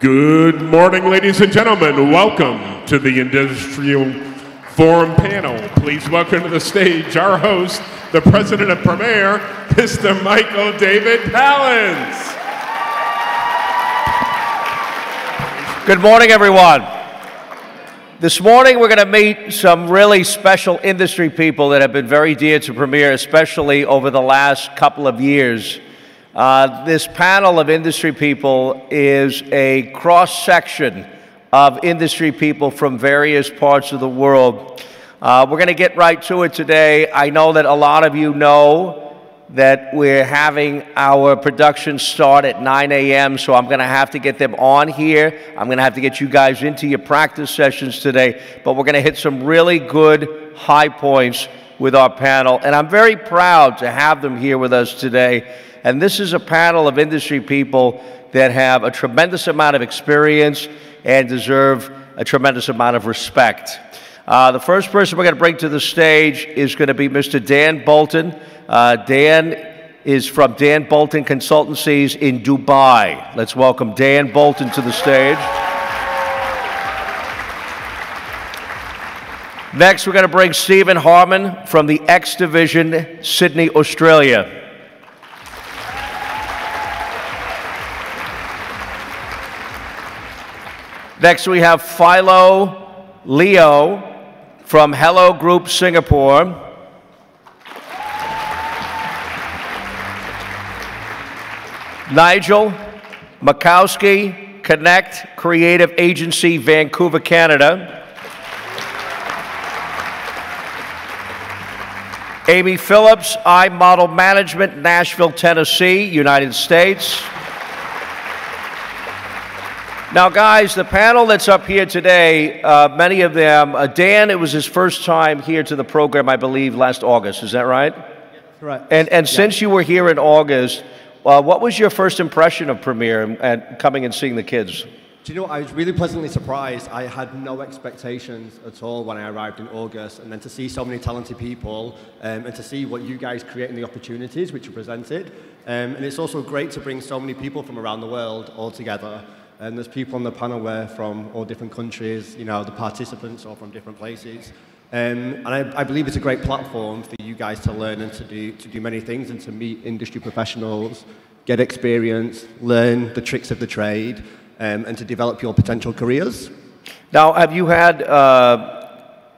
Good morning, ladies and gentlemen. Welcome to the Industrial Forum panel. Please welcome to the stage our host, the president of Premier, Mr. Michael David Palance. Good morning, everyone. This morning, we're going to meet some really special industry people that have been very dear to Premier, especially over the last couple of years. This panel of industry people is a cross-section of industry people from various parts of the world. We're going to get right to it today. I know that a lot of you know that we're having our production start at 9 a.m., so I'm going to have to get them on here. I'm going to have to get you guys into your practice sessions today, but we're going to hit some really good high points with our panel, and I'm very proud to have them here with us today. And this is a panel of industry people that have a tremendous amount of experience and deserve a tremendous amount of respect. The first person we're going to bring to the stage is going to be Mr. Dan Bolton. Dan is from Dan Bolton Consultancies in Dubai. Let's welcome Dan Bolton to the stage. Next, we're going to bring Stephen Harmon from the X Division, Sydney, Australia. Next, we have Philo Leo from Hello Group Singapore. Nigel Makowski, Connect Creative Agency, Vancouver, Canada. Amy Phillips, iModel Management, Nashville, Tennessee, United States. Now, guys, the panel that's up here today, many of them, Dan, it was his first time here to the program, I believe, last August. Is that right? Correct. And since you were here in August, what was your first impression of Premier and coming and seeing the kids? Do you know what? I was really pleasantly surprised. I had no expectations at all when I arrived in August, and then to see so many talented people and to see what you guys create and the opportunities which are presented. And it's also great to bring so many people from around the world all together. And there's people on the panel where from all different countries, you know, the participants are from different places. And I believe it's a great platform for you guys to learn and to do many things and to meet industry professionals, get experience, learn the tricks of the trade, and to develop your potential careers. Now, have you had,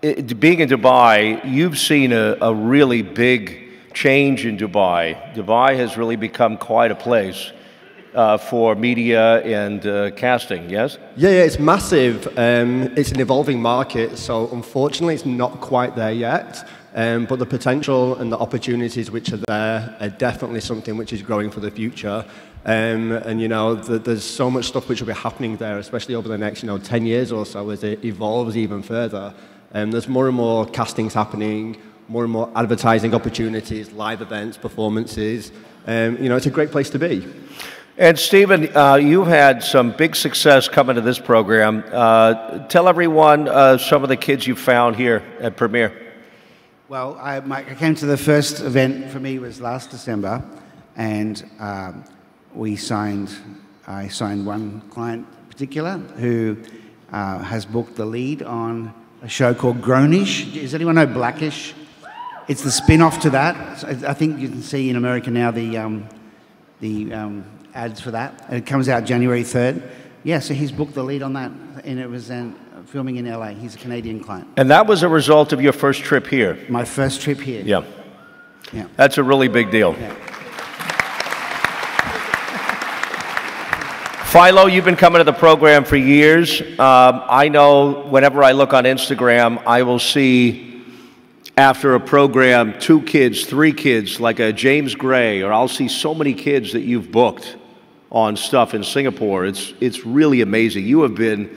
being in Dubai, you've seen a really big change in Dubai. Dubai has really become quite a place. For media and casting, yes? Yeah, it's massive. It's an evolving market, so unfortunately it's not quite there yet. But the potential and the opportunities which are there are definitely something which is growing for the future. And you know, there's so much stuff which will be happening there, especially over the next 10 years or so as it evolves even further. There's more and more castings happening, more and more advertising opportunities, live events, performances. It's a great place to be. And Stephen, you've had some big success coming to this program. Tell everyone some of the kids you found here at Premier. Well, I came to the first event for me was last December, and I signed one client in particular who has booked the lead on a show called Grownish. Does anyone know Blackish? It's the spin-off to that. I think you can see in America now the ads for that, and it comes out January 3rd. Yeah, so he's booked the lead on that, and it was filming in LA. He's a Canadian client. And that was a result of your first trip here? My first trip here. Yeah. Yeah. That's a really big deal. Yeah. Philo, you've been coming to the program for years. I know whenever I look on Instagram, I will see after a program 2 kids, 3 kids, like a James Gray, or I'll see so many kids that you've booked on stuff in Singapore. It's really amazing. You have been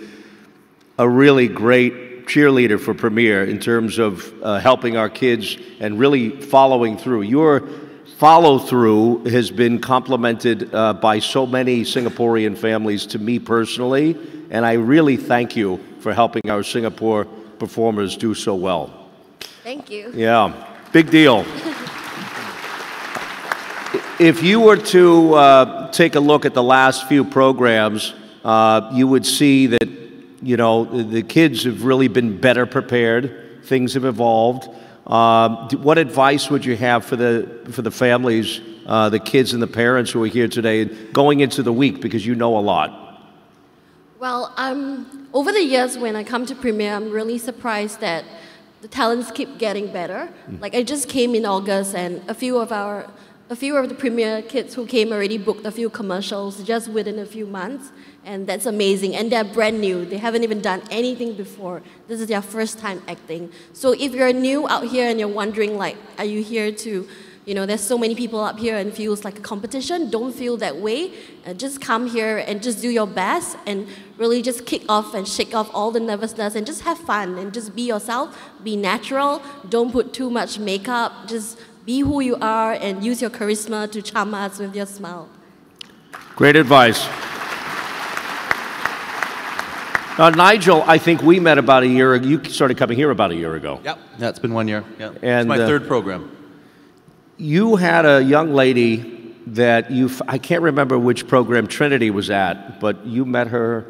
a really great cheerleader for Premier in terms of helping our kids and really following through. Your follow-through has been complimented by so many Singaporean families to me personally, and I really thank you for helping our Singapore performers do so well. Thank you. Yeah, big deal. If you were to take a look at the last few programs, you would see that, you know, the kids have really been better prepared. Things have evolved. What advice would you have for the families, the kids and the parents who are here today going into the week, because you know a lot? Well, over the years when I come to Premiere, I'm really surprised that the talents keep getting better. Like I just came in August, and a few of the Premiere kids who came already booked a few commercials just within a few months, and that's amazing. And they're brand new. They haven't even done anything before. This is their first time acting. So if you're new out here and you're wondering, like, are you here to, you know, there's so many people up here and feels like a competition, don't feel that way. Just come here and just do your best and really just kick off and shake off all the nervousness and just have fun and just be yourself, be natural, don't put too much makeup, just be who you are and use your charisma to charm us with your smile. Great advice. Nigel, I think we met about a year ago. You started coming here about a year ago. Yep, yeah, it's been 1 year. Yeah. And, it's my third program. You had a young lady that I can't remember which program Trinity was at, but you met her.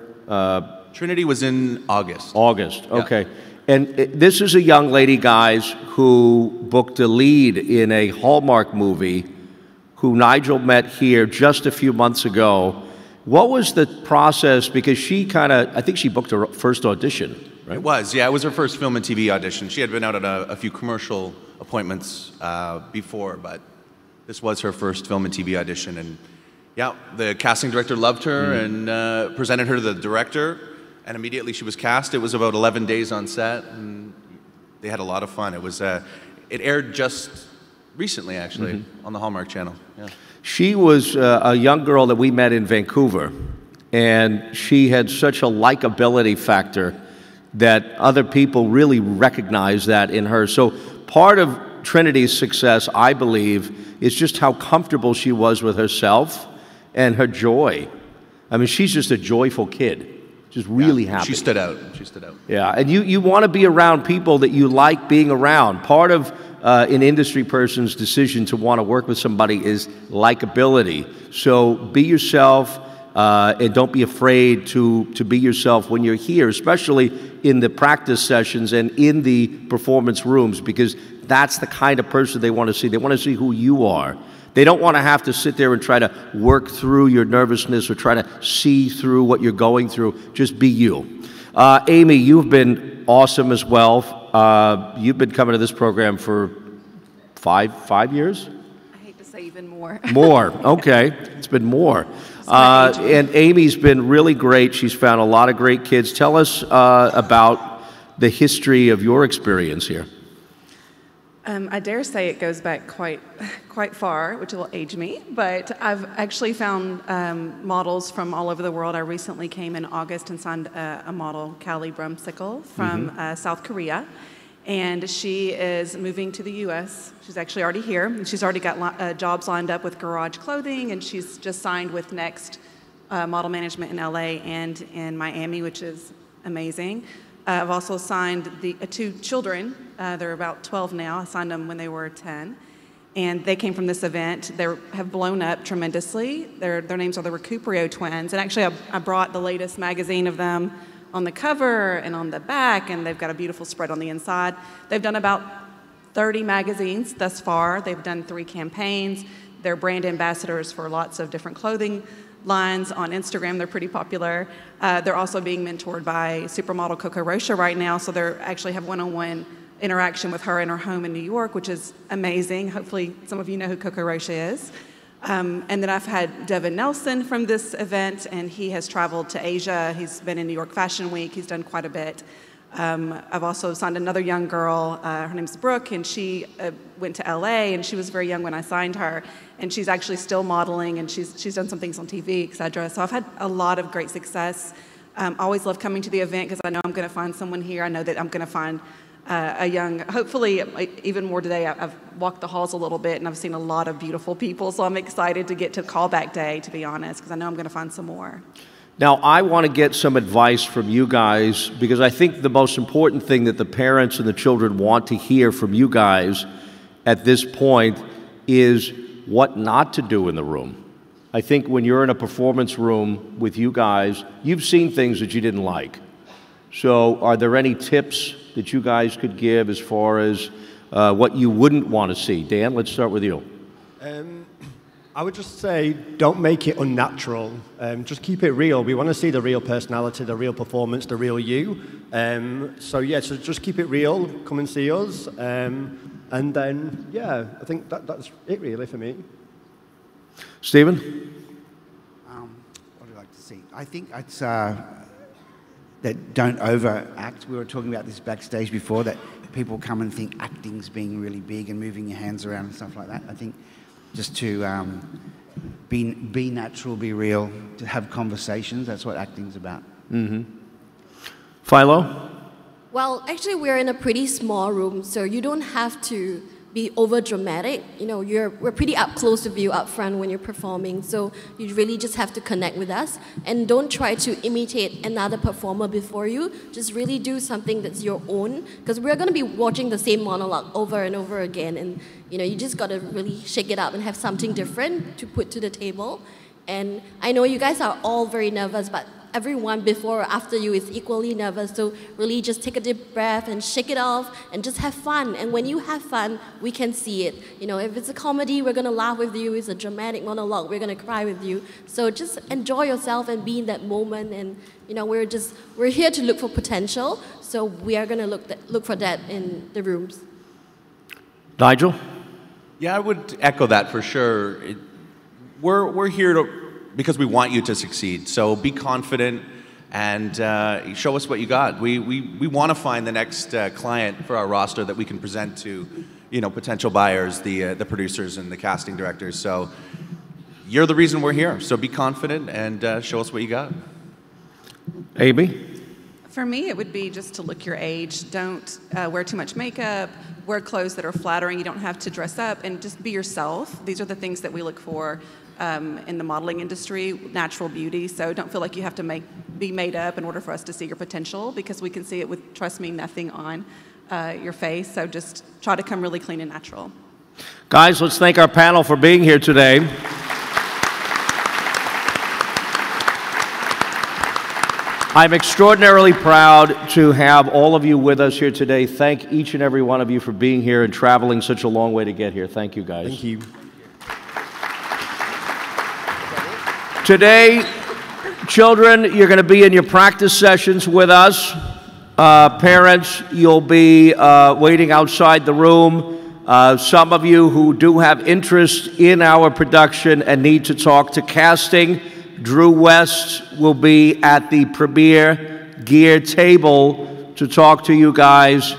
Trinity was in August. August, okay. Yeah. And this is a young lady, guys, who booked a lead in a Hallmark movie, who Nigel met here just a few months ago. What was the process? Because she I think she booked her first audition, right? It was, yeah. It was her first film and TV audition. She had been out at a few commercial appointments before, but this was her first film and TV audition. And yeah, the casting director loved her and presented her to the director, and immediately she was cast. It was about 11 days on set, and they had a lot of fun. It was, it aired just recently, actually, on the Hallmark Channel. Yeah. She was a young girl that we met in Vancouver, and she had such a likability factor that other people really recognized that in her. So part of Trinity's success, I believe, is just how comfortable she was with herself and her joy. I mean, she's just a joyful kid, just really happy. She stood out. She stood out. Yeah, and you want to be around people that you like being around. Part of an industry person's decision to want to work with somebody is likability. So be yourself, and don't be afraid to be yourself when you're here, especially in the practice sessions and in the performance rooms, because that's the kind of person they want to see. They want to see who you are. They don't want to have to sit there and try to work through your nervousness or try to see through what you're going through. Just be you. Amy, you've been awesome as well. You've been coming to this program for five years? I hate to say even more. More, okay. It's been more. And Amy's been really great. She's found a lot of great kids. Tell us about the history of your experience here. I dare say it goes back quite far, which will age me, but I've actually found models from all over the world. I recently came in August and signed a model, Callie Brumsicle, from South Korea, and she is moving to the U.S. She's actually already here, and she's already got jobs lined up with Garage Clothing, and she's just signed with Next Model Management in L.A. and in Miami, which is amazing. I've also signed two children. They're about 12 now. I signed them when they were 10. And they came from this event. They have blown up tremendously. Their names are the Recupero twins. And actually, I brought the latest magazine of them on the cover and on the back, and they've got a beautiful spread on the inside. They've done about 30 magazines thus far. They've done 3 campaigns. They're brand ambassadors for lots of different clothing lines on Instagram. They're pretty popular. They're also being mentored by supermodel Coco Rocha right now, so they actually have one-on-one interaction with her in her home in New York, which is amazing. Hopefully some of you know who Coco Rocha is. And then I've had Devin Nelson from this event, and he has traveled to Asia. He's been in New York Fashion Week. He's done quite a bit. I've also signed another young girl. Her name's Brooke, and she went to LA, and she was very young when I signed her. And she's actually still modeling, and she's done some things on TV, etc. So I've had a lot of great success. I always love coming to the event because I know I'm going to find someone here. I know that I'm going to find a young, hopefully even more today. I've walked the halls a little bit, and I've seen a lot of beautiful people. So I'm excited to get to callback day, to be honest, because I know I'm going to find some more. Now, I want to get some advice from you guys, because I think the most important thing that the parents and the children want to hear from you guys at this point is what not to do in the room. I think when you're in a performance room with you guys, you've seen things that you didn't like. So are there any tips that you guys could give as far as what you wouldn't want to see? Dan, let's start with you. I would just say, don't make it unnatural. Just keep it real. We want to see the real personality, the real performance, the real you. So just keep it real. Come and see us. And then, yeah, I think that's it really for me. Stephen? What do I like to see? I think it's that don't overact. We were talking about this backstage before, that people come and think acting's being really big and moving your hands around and stuff like that. I think just to be natural, be real, to have conversations, that's what acting's about. Mm-hmm. Philo? Well, actually, we're in a pretty small room, so you don't have to be over dramatic. You know, we're pretty up close with you up front when you're performing, so you really just have to connect with us, and don't try to imitate another performer before you. Just really do something that's your own, because we're going to be watching the same monologue over and over again, and you know, you just got to really shake it up and have something different to put to the table. And I know you guys are all very nervous, but everyone before or after you is equally nervous, so really just take a deep breath and shake it off and just have fun. And when you have fun, we can see it. You know, if it's a comedy, we're going to laugh with you. It's a dramatic monologue, we're going to cry with you. So just enjoy yourself and be in that moment. And you know, we're here to look for potential, so we are going to look for that in the rooms. Nigel? Yeah, I would echo that for sure. We're here because we want you to succeed. So be confident and show us what you got. We want to find the next client for our roster that we can present to, you know, potential buyers, the producers and the casting directors. So you're the reason we're here. So be confident and show us what you got. Amy? For me, it would be just to look your age. Don't wear too much makeup. Wear clothes that are flattering. You don't have to dress up, and just be yourself. These are the things that we look for in the modeling industry, natural beauty. So don't feel like you have to be made up in order for us to see your potential, because we can see it with, trust me, nothing on your face. So just try to come really clean and natural. Guys, let's thank our panel for being here today. I'm extraordinarily proud to have all of you with us here today. Thank each and every one of you for being here and traveling such a long way to get here. Thank you, guys. Thank you. Today, children, you're going to be in your practice sessions with us. Parents, you'll be waiting outside the room. Some of you who do have interest in our production and need to talk to casting, Drew West will be at the Premier Gear table to talk to you guys.